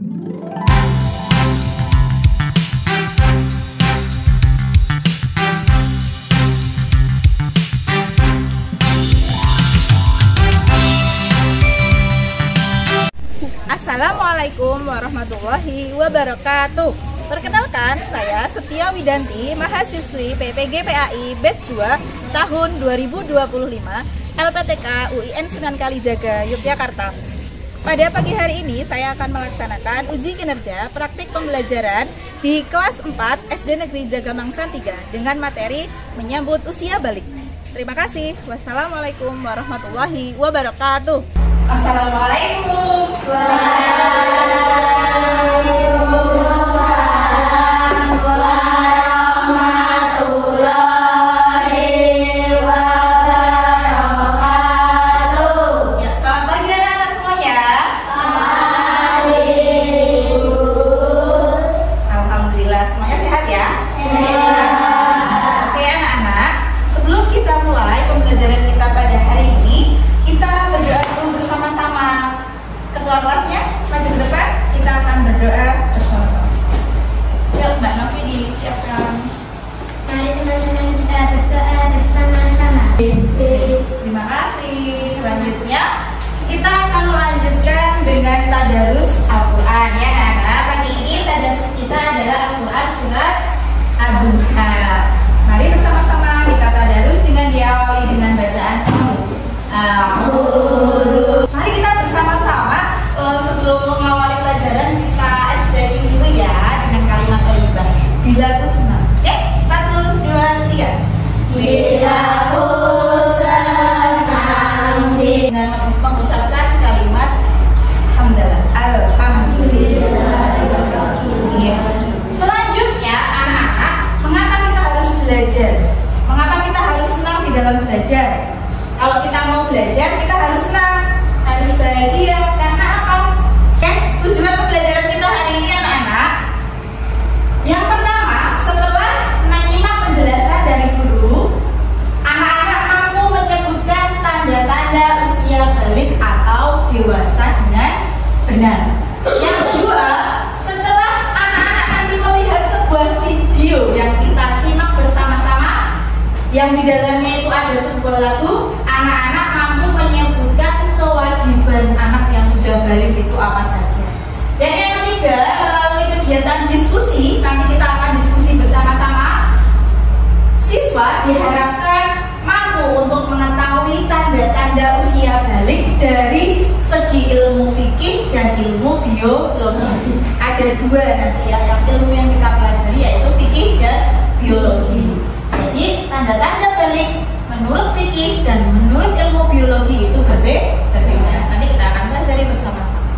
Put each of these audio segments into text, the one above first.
Assalamualaikum warahmatullahi wabarakatuh. Perkenalkan, saya Setia Widanti, mahasiswi PPG PAI Batch 2 tahun 2025 LPTK UIN Sunan Kalijaga, Yogyakarta. Pada pagi hari ini saya akan melaksanakan uji kinerja praktik pembelajaran di kelas 4 SD Negeri Jagamangsan 3 dengan materi menyambut usia balik. Terima kasih. Wassalamualaikum warahmatullahi wabarakatuh. Assalamualaikum. Ketua kelasnya maju ke depan, kita akan berdoa bersama-sama. Yuk Mbak Novi disiapkan. Mari teman-teman kita berdoa bersama-sama. Terima kasih. Selanjutnya kita akan melanjutkan dengan tadarus Al-Quran ya anak-anak. Pagi ini tadarus kita adalah Al-Quran surat Ad-Duha. Mari bersama-sama kita tadarus dengan diawali dengan bacaan Mari kita bersama-sama sebelum mengawali pelajaran kita SBY dulu ya dengan kalimat thayyibah. Bila aku senang. Oke, 1, 2, 3. Bila aku senang dengan mengucapkan kalimat hamdalah. Alhamdulillah. Selanjutnya anak-anak, mengapa kita harus belajar? Mengapa kita harus senang di dalam belajar? Kalau kita mau belajar, kita harus senang, harus bahagia. Karena apa? Tujuan pembelajaran kita hari ini anak-anak. Yang pertama, setelah menyimak penjelasan dari guru, anak-anak mampu menyebutkan tanda-tanda usia balik atau dewasa dengan benar. Yang kedua, setelah anak-anak nanti melihat sebuah video yang kita simak bersama-sama, yang di dalamnya itu ada sebuah lagu, anak-anak mampu menyebutkan kewajiban anak yang sudah balik itu apa saja. Dan yang ketiga, melalui kegiatan diskusi, nanti kita akan diskusi bersama-sama, siswa diharapkan mampu untuk mengetahui tanda-tanda usia balik dari segi ilmu fikih dan ilmu biologi. Ada dua nanti ya, yang ilmu yang kita pelajari yaitu fikih dan biologi. Jadi tanda-tanda balik menurut fikih dan menurut ilmu biologi itu berbeda. Nanti kita akan pelajari bersama-sama.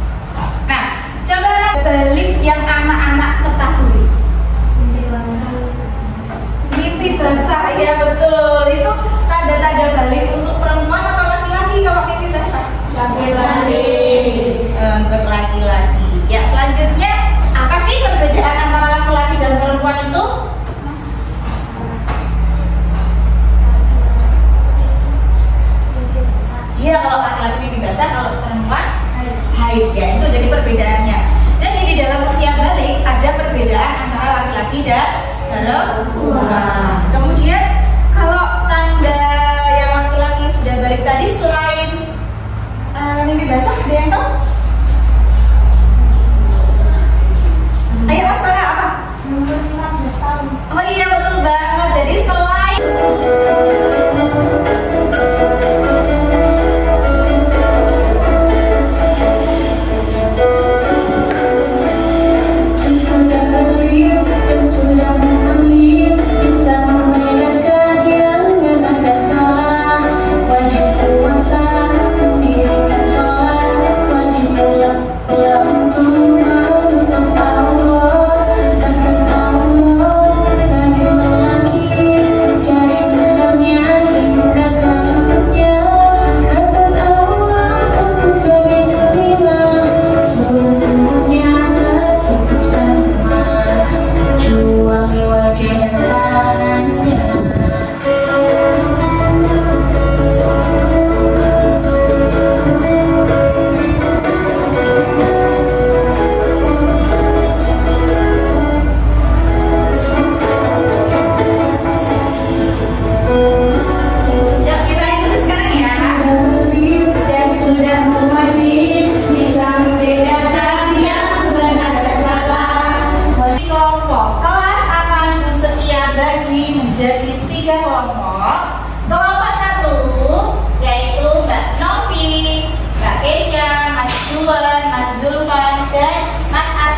Nah, coba balik yang anak-anak ketahui. Mimpi basah, ya betul. Itu tanda-tanda balik untuk perempuan atau laki-laki kalau mimpi basah? Laki-laki. Untuk laki-laki. Ya, selanjutnya apa sih perbedaan antara laki-laki dan perempuan itu? Iya, kalau laki-laki mimpi basah, kalau perempuan haid ya, itu jadi perbedaannya. Jadi di dalam usia balik ada perbedaan antara laki-laki dan perempuan. Kemudian kalau tanda yang laki-laki sudah balik tadi selain mimpi basah, ada yang tahu? Ayo Mas Farah, apa? Umur 15 tahun. Oh iya, betul banget. Jadi selain Wajib puasa, mendirikan sholat,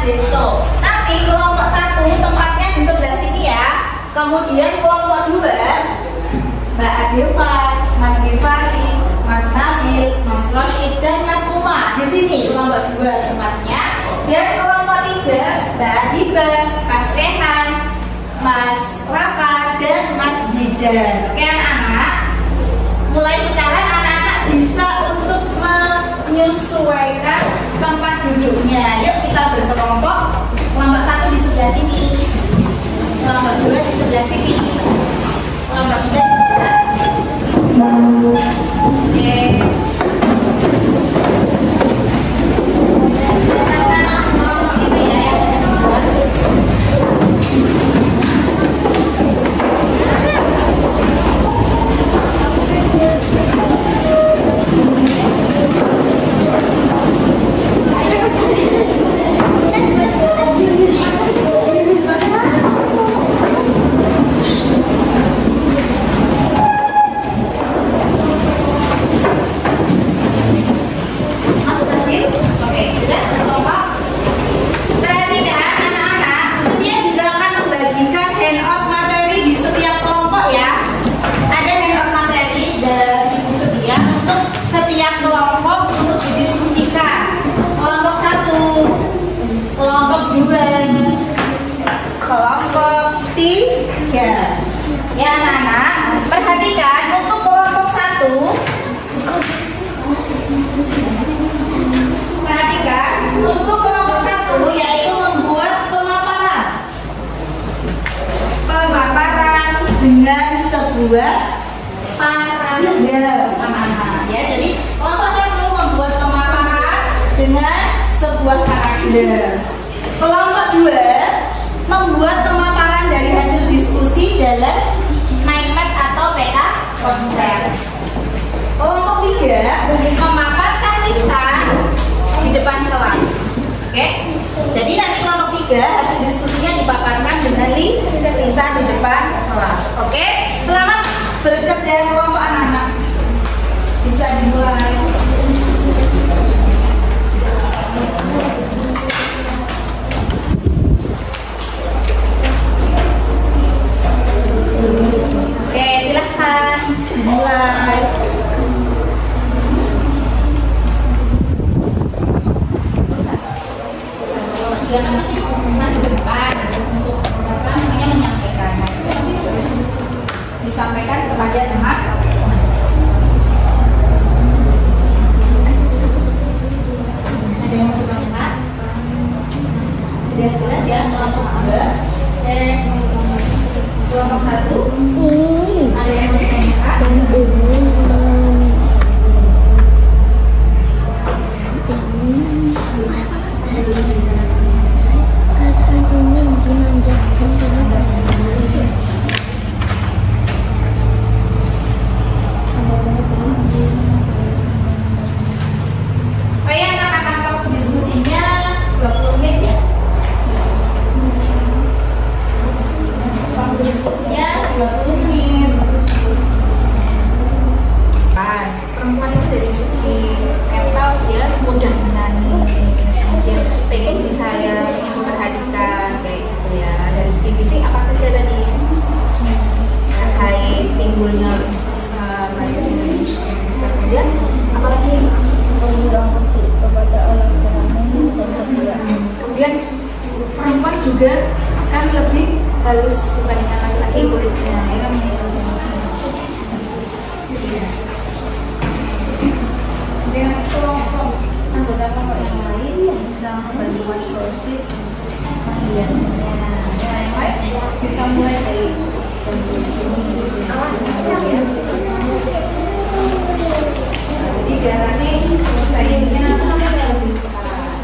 Desto. Nanti kelompok 1 tempatnya di sebelah sini ya. Kemudian kelompok 2 Mbak Adevan, Mas Gifari, Mas Nabil, Mas Rosyid, dan Mas Uma. Di sini kelompok 2 tempatnya. Dan kelompok 3 Mbak Adiba, Mas Rehan, Mas Raka, dan Mas Jidan. Oke anak-anak, mulai sekarang anak-anak bisa untuk menyesuaikan tempat duduknya. Yuk kita berkelompok. Kelompok 1 di sebelah sini, kelompok 2 di sebelah sini, kelompok 3 di sebelah. Oke. Kelompok itu ya yang dibuat. Kelompok 3. Ya anak-anak, perhatikan untuk kelompok 1. Perhatikan untuk kelompok 1 yaitu membuat pemaparan dengan sebuah paragraf. Ya, jadi kelompok 1 membuat pemaparan dengan sebuah paragraf. Kelompok 2 membuat pemaparan dari hasil diskusi dalam mind map atau peta konsep. Kelompok 3 memaparkan lisan di depan kelas. Oke. Jadi nanti kelompok 3 hasil diskusinya dipaparkan dengan lisan di depan kelas. Oke. Selamat bekerja kelompok anak-anak. Bisa dimulai. Oke, silahkan mulai. Jangan nanti maju ke depan untuk menyampaikan. Nanti terus disampaikan kepada teman. Ada yang mau tanya? Sudah jelas ya kelompok 2 dan kelompok 1. Ada yang mau ditanyakan? Perempuan itu dari segi mental dia mudah menangis, dia pengen disayang, pengen memperhatikan kayak gitu ya. Dari segi fisik apa saja tadi terkait pinggulnya besar, layarnya besar, kemudian apalagi kemudian perempuan juga akan lebih halus dibandingkan laki-laki kulitnya ya. Dengan kelompok anggota kelompok yang lain bisa membantu proses menghiasnya. Nah, yang lain bisa mulai dari sini. Kemudian, jadi biar nanti selesainya lebih cepat.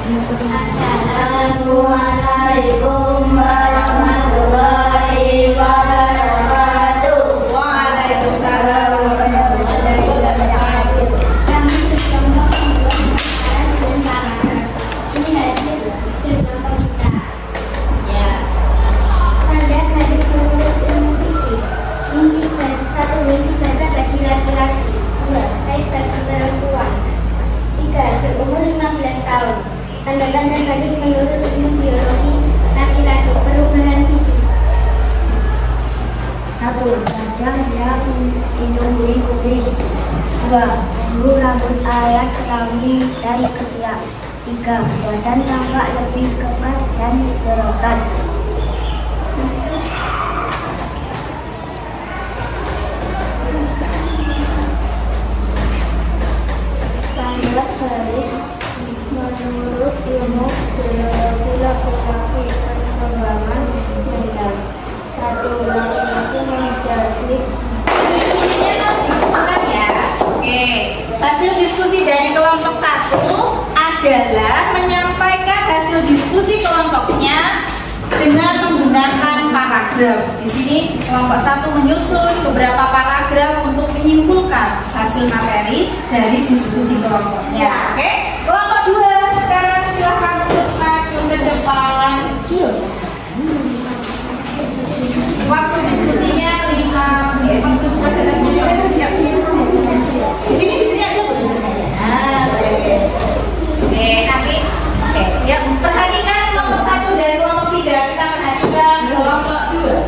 Assalamualaikum warahmatullahi wabarakatuh. Waalaikumsalam warahmatullahi wabarakatuh. Kami berkelompok pembuat dan karakter. Ini hasil berkelompok kita. Ya. Tanda hadis menurut ilmu fikih. Mimpi bahasa satu, mimpi bahasa bagi laki-laki. 2. Haid bagi perempuan. 3. Berumur 15 tahun. Tanda-tanda hadis menurut ilmu biologi laki-laki. Perubahan fisik. 1. Wajah yang minum kubis. 2. Bulu rambut ayat kelamin dan ketiak. 3. Badan tampak lebih kemas dan berotot. Tanda balik menurut ilmu biologi laki-laki perkembangan mental. 1. Laki-laki menjadi Bukan ya. Oke. Hasil diskusi dari kelompok 1 adalah menyampaikan hasil diskusi kelompoknya dengan menggunakan paragraf. Di sini kelompok 1 menyusun beberapa paragraf untuk menyimpulkan hasil materi dari diskusi kelompoknya. Oke. Kelompok 2 sekarang silakan untuk maju ke depan. Waktu diskusinya 5 menit. Waktu presentasinya tidak di sini aja boleh di sini aja. Oke, nanti oke, ya perhatikan kelompok 1 dan kelompok 3. Kita perhatikan kelompok 2.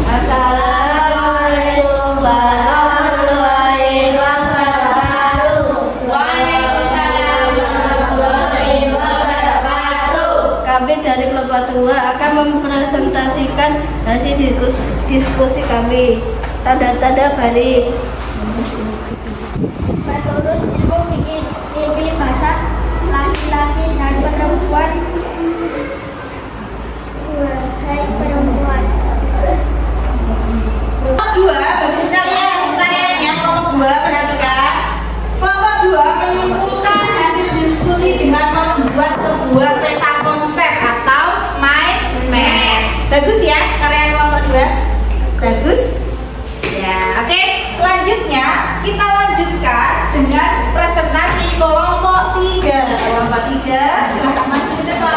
Assalamualaikum warahmatullahi wabarakatuh. Waalaikumsalam warahmatullahi wabarakatuh. Kami dari kelompok 2 akan mempresentasikan hasil diskusi kami. Tanda-tanda balik. Menurut ilmu fikih, mimpi bahasa laki-laki dan perempuan. Haid perempuan. Kelompok 2, bagi sekalian pertanyaannya kelompok 2 perhatikan. Kelompok 2 menyimpulkan hasil diskusi dengan membuat sebuah peta konsep atau mind map. Bagus ya karya kelompok 2? Bagus? Ya, oke. Selanjutnya kita lanjutkan dengan presentasi kelompok 3. Kelompok 3 silakan masuk ke depan.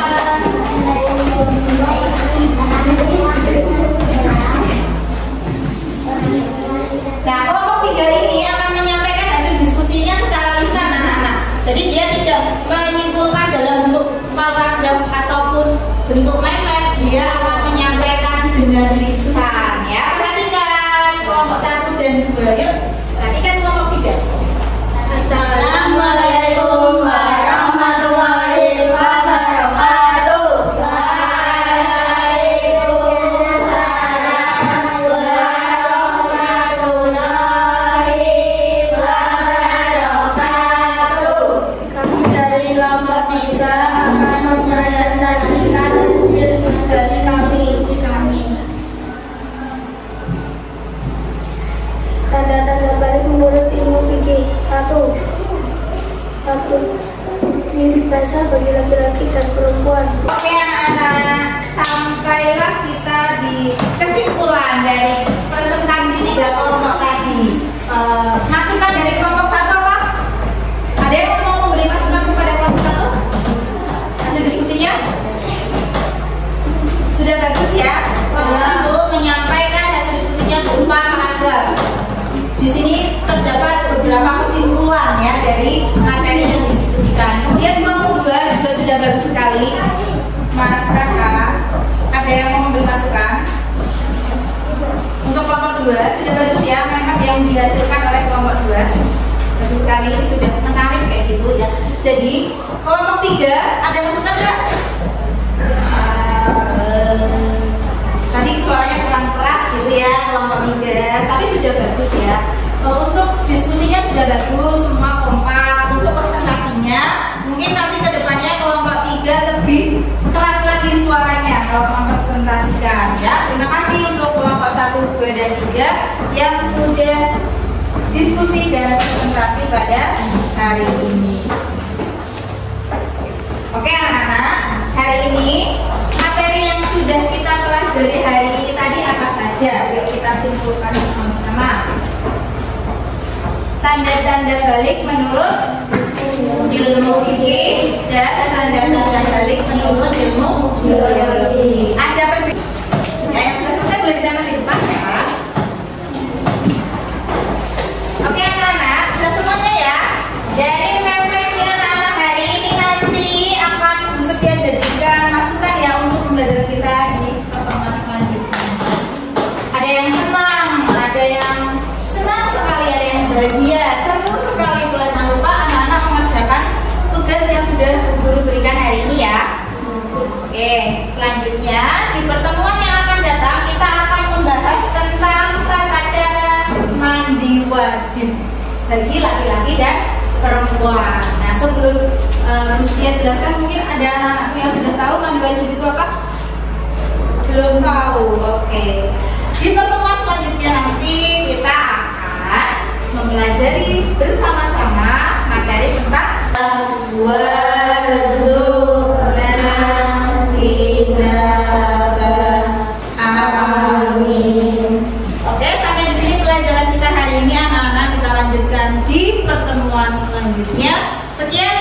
Nah, kelompok 3 ini akan menyampaikan hasil diskusinya secara lisan anak-anak. Jadi dia tidak menyimpulkan dalam bentuk paragraf ataupun bentuk mind map. Dia akan menyampaikan dengan lisan ya. Perhatikan kelompok 1 dan 2. Yuk, perhatikan kelompok 3. Assalamualaikum warahmatullahi wabarakatuh. Kami dari kelompok 3 akan mempresentasikan hasil diskusi kami. Tanda-tanda balik menurut ilmu fikih. 1. Mimpi bahasa bagi laki-laki dan perempuan. Oke anak-anak, sampailah kita di kesimpulan dari presentasi 3 kelompok tadi. Masukan dari kelompok 1 apa? Ada yang mau memberi masukan kepada kelompok 1? Hasil diskusinya? Sudah bagus ya. Kelompok 1 menyampaikan hasil diskusinya berupa paragraf. Di sini terdapat beberapa kesimpulan ya dari materi yang didiskusikan. Kemudian kelompok 2 juga sudah bagus sekali. Mas Kakak, ada yang mau memberi masukan? Untuk kelompok 2 sudah bagus ya, memang yang dihasilkan oleh kelompok 2 bagus sekali, sudah menarik kayak gitu ya. Jadi kelompok 3 ada masukan nggak? Tadi suaranya kurang keras gitu ya kelompok 3, tapi sudah bagus ya. Untuk diskusinya sudah bagus, semua kompak. Untuk presentasinya mungkin nanti kedepannya kelompok 3 lebih keras lagi suaranya kalau mempresentasikan ya. Terima kasih untuk kelompok 1, 2, dan 3 yang sudah diskusi dan presentasi pada hari ini. Oke anak-anak. tanda-tanda balik menurut ilmu fikih dan tanda-tanda balik menurut ilmu biologi. Ada perbedaan. Ya, yang sudah selesai boleh ditambah di depan ya. Oke anak-anak, sudah semuanya ya. Dari refleksi anak-anak hari ini nanti akan bersedia jadikan masukan ya untuk pembelajaran kita di pertemuan selanjutnya. Ada yang senang, ada yang senang sekali, ada yang bahagia, seru sekali pula. Jangan lupa anak-anak mengerjakan tugas yang sudah guru berikan hari ini ya. Oke, selanjutnya di pertemuan yang akan datang kita akan membahas tentang tata cara mandi wajib bagi laki-laki dan perempuan. Nah, sebelum Setia jelaskan, mungkin ada anak yang sudah tahu mandi wajib itu apa? Belum tahu. Oke. Di pertemuan selanjutnya nanti kita akan mempelajari bersama-sama materi tentang Oke, sampai di sini pelajaran kita hari ini anak-anak. Kita lanjutkan di pertemuan selanjutnya. Sekian